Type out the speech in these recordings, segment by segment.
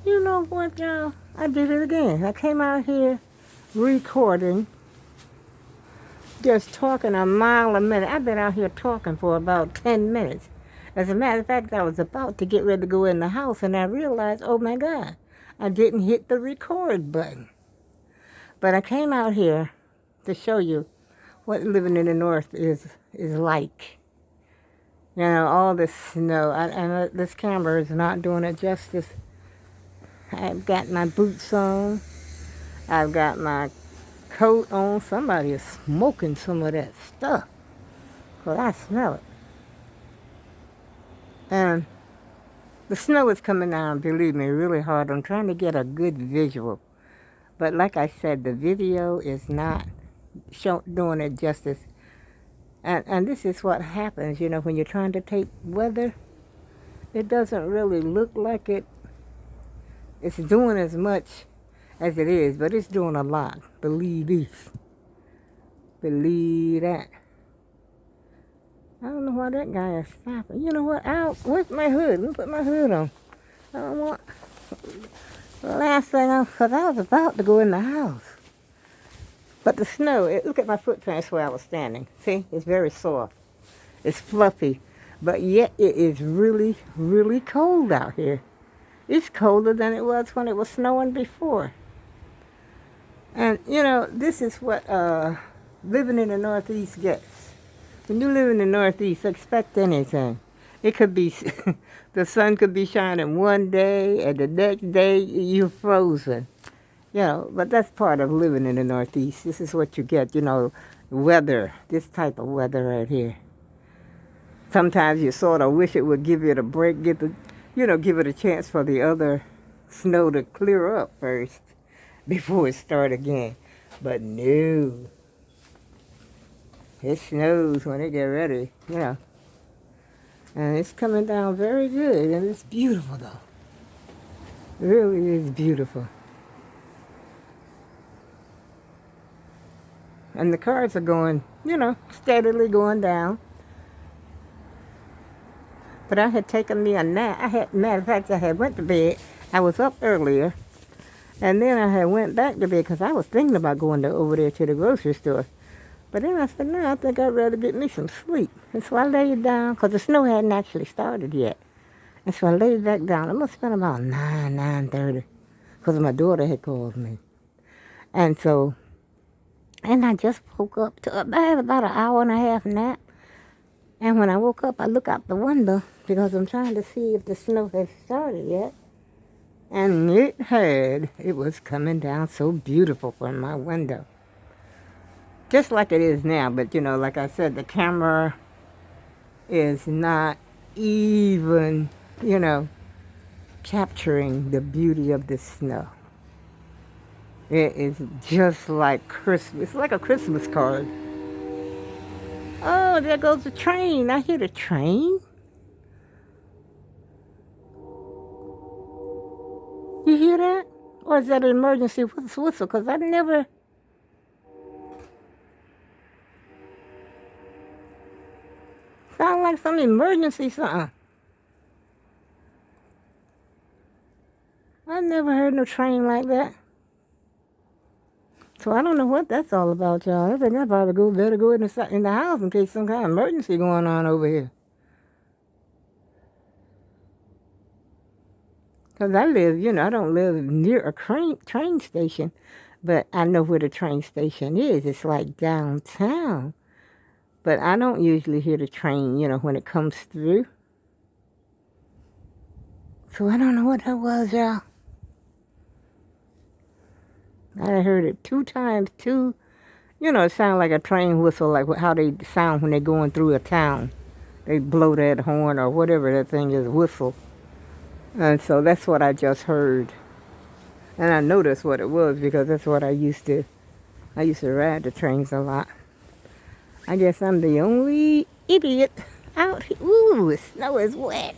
You know what, y'all? I did it again. I came out here recording, just talking a mile a minute. I've been out here talking for about 10 minutes. As a matter of fact, I was about to get ready to go in the house, and I realized, oh my God, I didn't hit the record button. But I came out here to show you what living in the North is like. You know, all this snow. And this camera is not doing it justice. I've got my boots on. I've got my coat on. Somebody is smoking some of that stuff. 'Cause I smell it. And the snow is coming down, believe me, really hard. I'm trying to get a good visual. But like I said, the video is not doing it justice. And this is what happens, you know, when you're trying to take weather. It doesn't really look like it's doing as much as it is, but it's doing a lot. Believe this. Believe that. I don't know why that guy is stopping. You know what? Where's my hood? Let me put my hood on. I don't want... The last thing, because I was about to go in the house. But the snow, look at my footprints where I was standing. See? It's very soft. It's fluffy. But yet it is really, really cold out here. It's colder than it was when it was snowing before. And, you know, this is what living in the Northeast gets. When you live in the Northeast, expect anything. It could be, the sun could be shining one day, and the next day you're frozen. You know, but that's part of living in the Northeast. This is what you get, you know, weather, this type of weather right here. Sometimes you sort of wish it would give it a break, give it a chance for the other snow to clear up first before it start again. But no. It snows when it get ready, you know. And it's coming down very good, and it's beautiful, though. It really is beautiful. And the cars are going, you know, steadily going down. But I had taken me a nap. Matter of fact, I had went to bed. I was up earlier. And then I had went back to bed because I was thinking about going over there to the grocery store. But then I said, no, I think I'd rather get me some sleep. And so I laid down because the snow hadn't actually started yet. And so I laid back down. It must have been about 9:30 because my daughter had called me. And I just woke up. I had about an hour and a half nap. And when I woke up, I looked out the window because I'm trying to see if the snow had started yet. And it had. It was coming down so beautiful from my window. Just like it is now, but you know, like I said, the camera is not even, you know, capturing the beauty of the snow. It is just like Christmas. It's like a Christmas card. Oh, there goes the train. I hear the train. You hear that? Or is that an emergency whistle? Because I never... Sound like some emergency something. I never heard no train like that. So I don't know what that's all about, y'all. I think I better go in the house in case some kind of emergency going on over here. Because I live, you know, I don't live near a train station, but I know where the train station is. It's like downtown. But I don't usually hear the train, you know, when it comes through. So I don't know what that was, y'all. I heard it 2 times, you know, it sounds like a train whistle, like how they sound when they're going through a town. They blow that horn or whatever that thing is, whistle. And so that's what I just heard. And I know that's what it was because that's what I used to ride the trains a lot. I guess I'm the only idiot out here. Ooh, the snow is wet.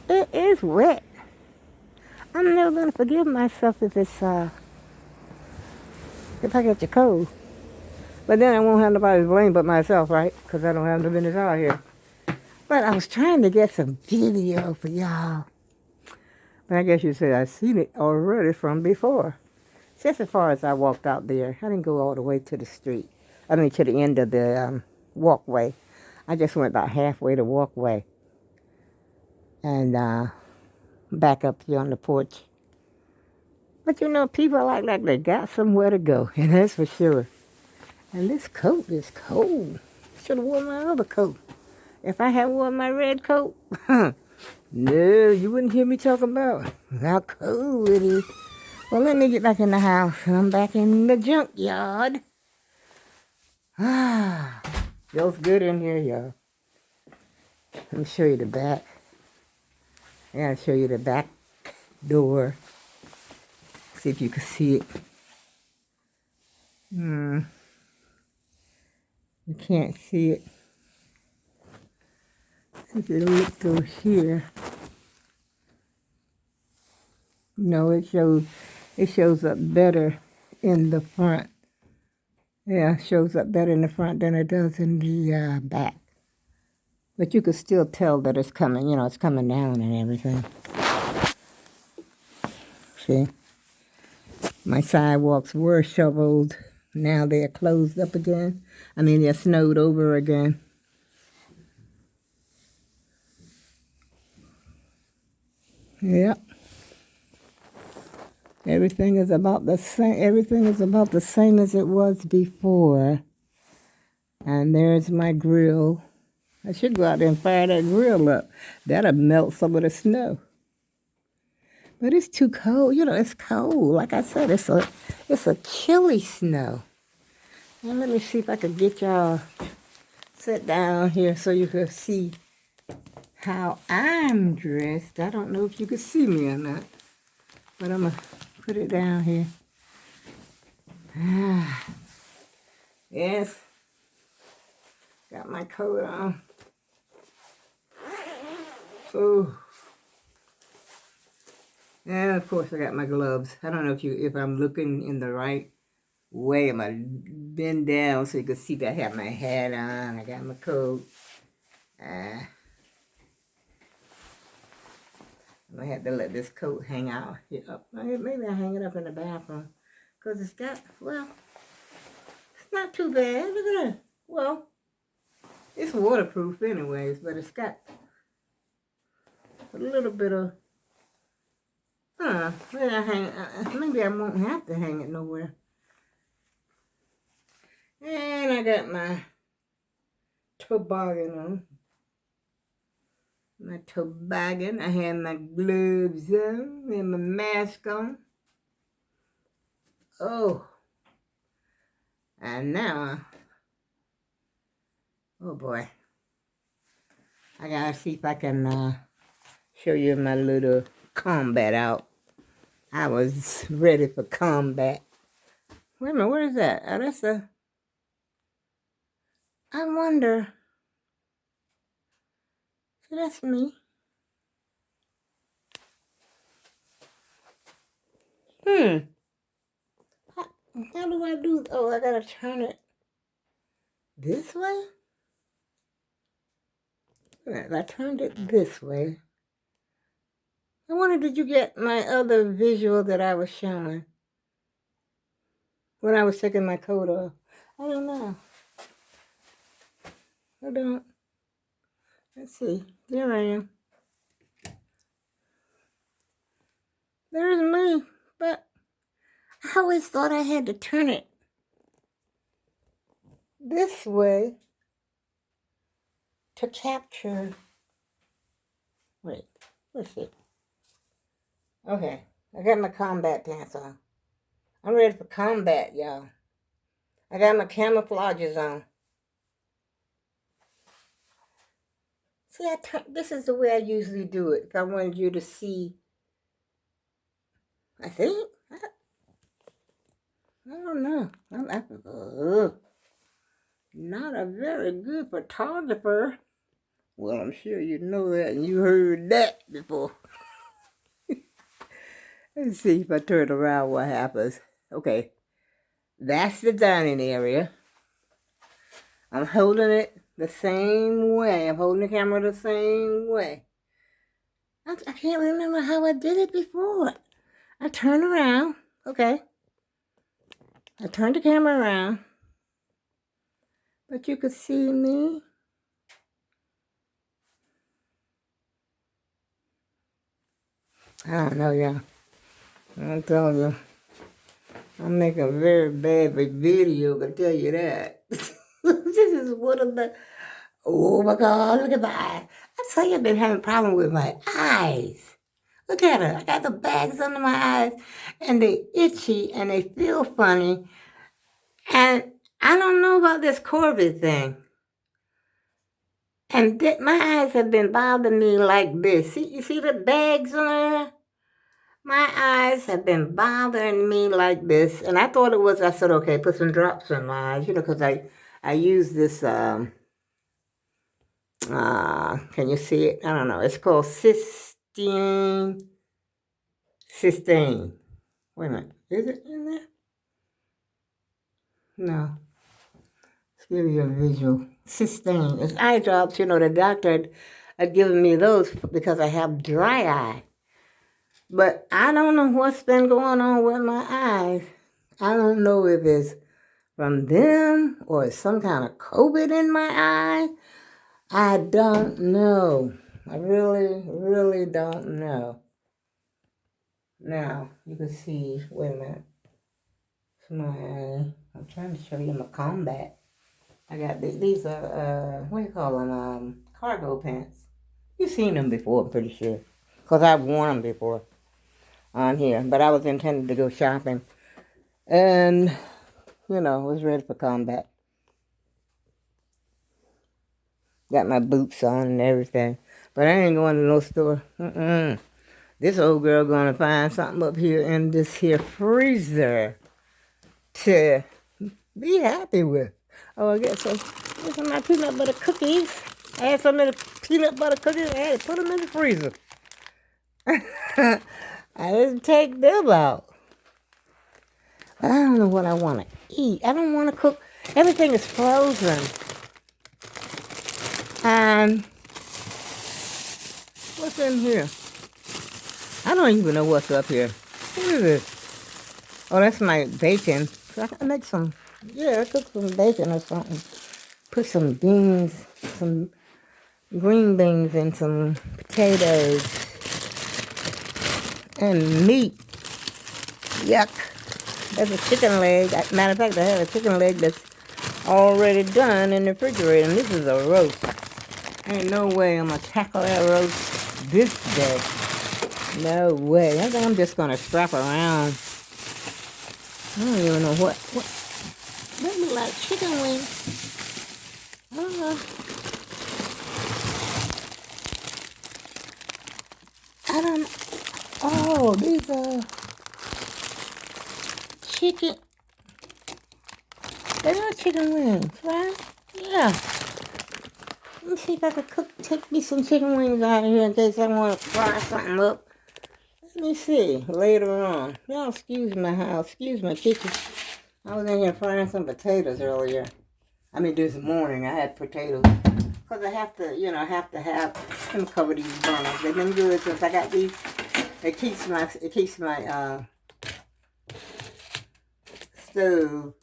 It is wet. I'm never going to forgive myself if I get your cold. But then I won't have nobody to blame but myself, right? Because I don't have no business out here. But I was trying to get some video for y'all. But I guess you said I've seen it already from before. Just as far as I walked out there, I didn't go all the way to the street. I mean, to the end of the walkway. I just went about halfway the walkway and back up here on the porch. But you know, people act like they got somewhere to go, and that's for sure. And this coat is cold. Should have worn my other coat. If I had worn my red coat, no, you wouldn't hear me talking about how cold it is. Well, let me get back in the house. I'm back in the junkyard. Ah, feels good in here, y'all. Let me show you the back. I gotta show you the back door. See if you can see it. You can't see it. See if you look through here. No, it shows up better in the front. Yeah, it shows up better in the front than it does in the back. But you can still tell that it's coming, you know, it's coming down and everything. See? My sidewalks were shoveled. Now they're closed up again. I mean, they're snowed over again. Yep. Everything is about the same. Everything is about the same as it was before. And there's my grill. I should go out there and fire that grill up. That'll melt some of the snow. But it's too cold. You know, it's cold. Like I said, it's a chilly snow. Now let me see if I can get y'all sit down here so you can see how I'm dressed. I don't know if you can see me or not. But I'm going to put it down here. Yes. Got my coat on. Oh. And of course I got my gloves. I don't know if I'm looking in the right way. I'm gonna bend down so you can see that I have my hat on. I got my coat. I'm gonna have to let this coat hang out here up. Maybe I'll hang it up in the bathroom. Because it's got, well, it's not too bad. Look at that. Well, it's waterproof anyways, but it's got a little bit of, maybe I won't have to hang it nowhere. And I got my toboggan on. My toboggan. I have my gloves on and my mask on. Oh. And now, oh boy. I gotta see if I can show you my little combat out. I was ready for combat. Wait a minute, what is that? Oh, that's a... I wonder... So that's me. How do I do... Oh, I gotta turn it this way? I turned it this way. I wonder, did you get my other visual that I was showing when I was taking my coat off? I don't know. I don't. Let's see. There I am. There's me. But I always thought I had to turn it this way to capture. Wait. Let's see. Okay. I got my combat pants on. I'm ready for combat, y'all. I got my camouflages on. See, this is the way I usually do it. If I wanted you to see, I think. I don't know. I'm not a very good photographer. Well, I'm sure you know that and you heard that before. Let's see if I turn around what happens. Okay. That's the dining area. I'm holding it the same way. I'm holding the camera the same way. I can't remember how I did it before. I turned around. Okay. I turned the camera around. But you could see me. I don't know, y'all. I'm telling you. I'm making a very bad video, I can tell you that. This is one of the, oh my God, look at my eyes. I tell you, I've been having a problem with my eyes. Look at her. I got the bags under my eyes, and they itchy, and they feel funny. And I don't know about this COVID thing. And my eyes have been bothering me like this. See, you see the bags on there? My eyes have been bothering me like this, and I thought it was, I said, okay, put some drops in my eyes, because I use this, can you see it? I don't know. It's called Systane. Wait a minute. Is it in there? No. Let's give you a visual. Systane. It's eye drops. The doctor had given me those because I have dry eye. But I don't know what's been going on with my eyes. I don't know if it's from them or it's some kind of COVID in my eye. I don't know. I really, really don't know. Now, you can see, wait a minute. I'm trying to show you my combat. I got these are, what do you call them? Cargo pants. You've seen them before, I'm pretty sure. Because I've worn them before on here. But I was intending to go shopping. And, was ready for combat. Got my boots on and everything. But I ain't going to no store. This old girl going to find something up here in this here freezer to be happy with. Oh, I got some of my peanut butter cookies. I had some of the peanut butter cookies. I had to put them in the freezer. I didn't take them out. But I don't know what I want to eat. I don't want to cook. Everything is frozen. And what's in here? I don't even know what's up here. What is this? Oh, that's my bacon. So I can make some, I cook some bacon or something. Put some beans, some green beans and some potatoes and meat. Yuck. There's a chicken leg. Matter of fact, I have a chicken leg that's already done in the refrigerator, and this is a roast. Ain't no way I'm going to tackle that roast this day. No way. I think I'm just going to strap around. I don't even know what. That look like chicken wings. I don't know. I don't know. Oh, these are chicken. They're not chicken wings, right? Yeah. Let me see if I can take me some chicken wings out of here in case I want to fry something up. Let me see later on. Y'all excuse my house, excuse my kitchen. I was in here frying some potatoes earlier. This morning I had potatoes. Because I have to, have them cover these burners. They've been good since I got these. It keeps my stove.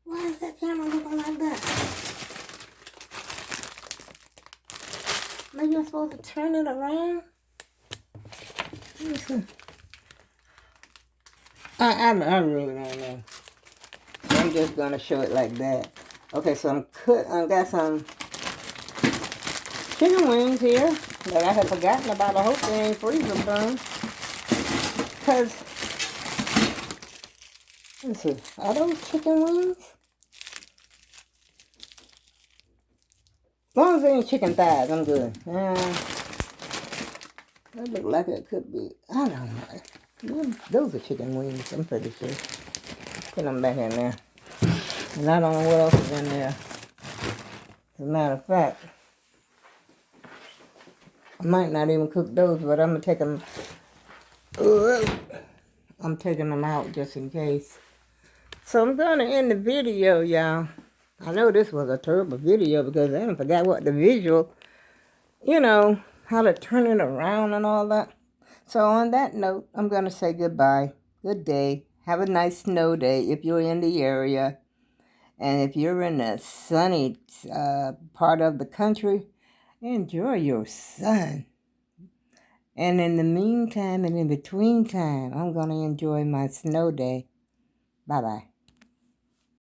Why is that camera looking like that? Maybe I'm supposed to turn it around? Let me see. I really don't know. So I'm just going to show it like that. Okay, so I got some chicken wings here that I had forgotten about. I hope they ain't freezer burned. Because, let's see, are those chicken wings? As long as they ain't chicken thighs, I'm good. That look like it could be, I don't know. Those are chicken wings, I'm pretty sure. Put them back in there. And I don't know what else is in there. As a matter of fact, I might not even cook those, but I'm going to take them. I'm taking them out just in case. So I'm going to end the video, y'all. I know this was a terrible video because I forgot what the visual how to turn it around and all that. So on that note, I'm going to say goodbye. Good day. Have a nice snow day if you're in the area. And if you're in a sunny part of the country, enjoy your sun. And in the meantime and in between time, I'm going to enjoy my snow day. Bye-bye.